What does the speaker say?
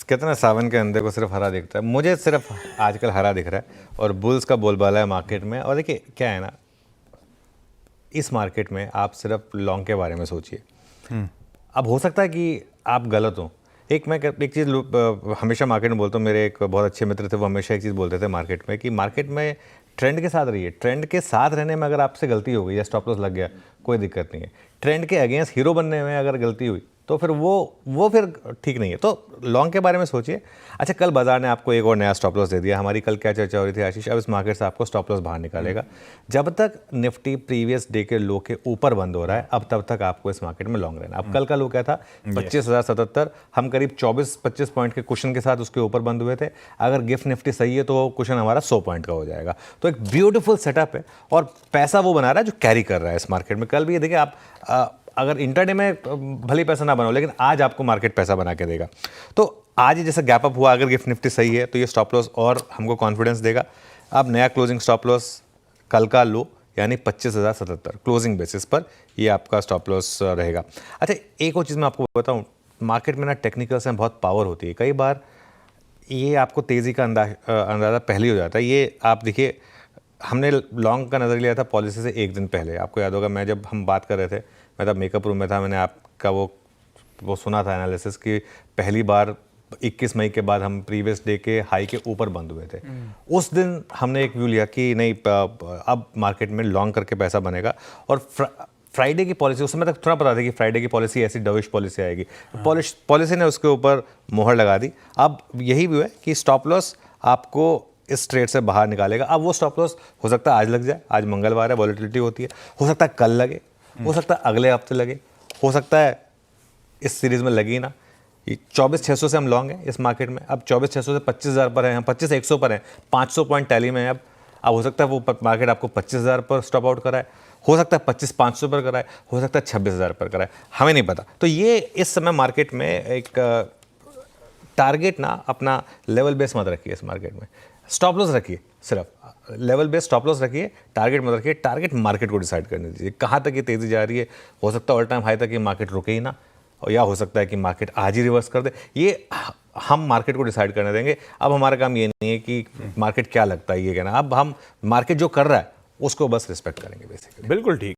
कहते हैं ना सावन के अंधे को सिर्फ हरा दिखता है, मुझे सिर्फ आजकल हरा दिख रहा है और बुल्स का बोलबाला है मार्केट में। और देखिए क्या है ना, इस मार्केट में आप सिर्फ लॉन्ग के बारे में सोचिए। अब हो सकता है कि आप गलत हो। एक चीज़ हमेशा मार्केट में बोलता हूँ, मेरे एक बहुत अच्छे मित्र थे, वो हमेशा एक चीज़ बोलते थे मार्केट में कि मार्केट में ट्रेंड के साथ रहिए। ट्रेंड के साथ रहने में अगर आपसे गलती हो गई या स्टॉप लॉस लग गया, कोई दिक्कत नहीं है। ट्रेंड के अगेंस्ट हीरो बनने में अगर गलती हुई तो फिर वो फिर ठीक नहीं है। तो लॉन्ग के बारे में सोचिए। अच्छा, कल बाजार ने आपको एक और नया स्टॉप लॉस दे दिया। हमारी कल क्या चर्चा हो रही थी आशीष, अब इस मार्केट से आपको स्टॉप लॉस बाहर निकालेगा। जब तक निफ्टी प्रीवियस डे के लो के ऊपर बंद हो रहा है, अब तब तक आपको इस मार्केट में लॉन्ग रहना। अब कल का लो क्या था, 25,077। हम करीब 24-25 पॉइंट के कुशन के साथ उसके ऊपर बंद हुए थे। अगर गिफ्ट निफ्टी सही है तो कुशन हमारा 100 पॉइंट का हो जाएगा। तो एक ब्यूटीफुल सेटअप है और पैसा वो बना रहा है जो कैरी कर रहा है इस मार्केट में। कल भी ये देखिए, आप अगर इंटरडे में भले पैसा ना बनाओ, लेकिन आज आपको मार्केट पैसा बना के देगा। तो आज जैसा गैप अप हुआ, अगर गिफ्ट निफ्टी सही है तो ये स्टॉप लॉस और हमको कॉन्फिडेंस देगा। अब नया क्लोजिंग स्टॉप लॉस कल का लो यानी 25,077 क्लोजिंग बेसिस पर ये आपका स्टॉप लॉस रहेगा। अच्छा, एक और चीज़ मैं आपको बताऊँ, मार्केट में ना टेक्निकल्स में बहुत पावर होती है। कई बार ये आपको तेज़ी का अंदाज़ा पहले ही हो जाता है। ये आप देखिए, हमने लॉन्ग का नज़र लिया था पॉलिसी से एक दिन पहले। आपको याद होगा, मैं जब हम बात कर रहे थे, मैं तब मेकअप रूम में था, मैंने आपका वो सुना था एनालिसिस कि पहली बार 21 मई के बाद हम प्रीवियस डे के हाई के ऊपर बंद हुए थे। उस दिन हमने एक व्यू लिया कि नहीं, अब मार्केट में लॉन्ग करके पैसा बनेगा। और फ्राइडे की पॉलिसी, उस समय तक थोड़ा पता था कि फ्राइडे की पॉलिसी ऐसी डविश पॉलिसी आएगी। पॉलिसी ने उसके ऊपर मोहर लगा दी। अब यही व्यू है कि स्टॉप लॉस आपको इस ट्रेड से बाहर निकालेगा। अब वो स्टॉप लॉस हो सकता है आज लग जाए, आज मंगलवार है, वॉलेटिलिटी होती है। हो सकता है कल लगे, हो सकता है अगले हफ्ते लगे, हो सकता है इस सीरीज में लगी ना। 24,600 से हम लॉन्ग हैं इस मार्केट में। अब 24,600 से 25,000 पर हैं, हम 25,100 पर हैं, 500 पॉइंट टैली में है। अब हो सकता है वो मार्केट आपको 25,000 पर स्टॉप आउट कराए, हो सकता है 25,500 पर कराए, हो सकता है 26,000 पर कराए, हमें नहीं पता। तो ये इस समय मार्केट में एक टारगेट ना, अपना लेवल बेस मत रखिए इस मार्केट में। स्टॉप लॉस रखिए, सिर्फ लेवल बेस स्टॉप लॉस रखिए, टारगेट मत रखिए। टारगेट मार्केट को डिसाइड करने दीजिए कहाँ तक ये तेज़ी जा रही है। हो सकता है ऑल टाइम हाई तक ये मार्केट रुके ही ना, और या हो सकता है कि मार्केट आज ही रिवर्स कर दे। ये हम मार्केट को डिसाइड करने देंगे। अब हमारा काम ये नहीं है कि मार्केट क्या लगता है ये कहना। अब हम मार्केट जो कर रहा है उसको बस रिस्पेक्ट करेंगे बेसिकली। बिल्कुल ठीक।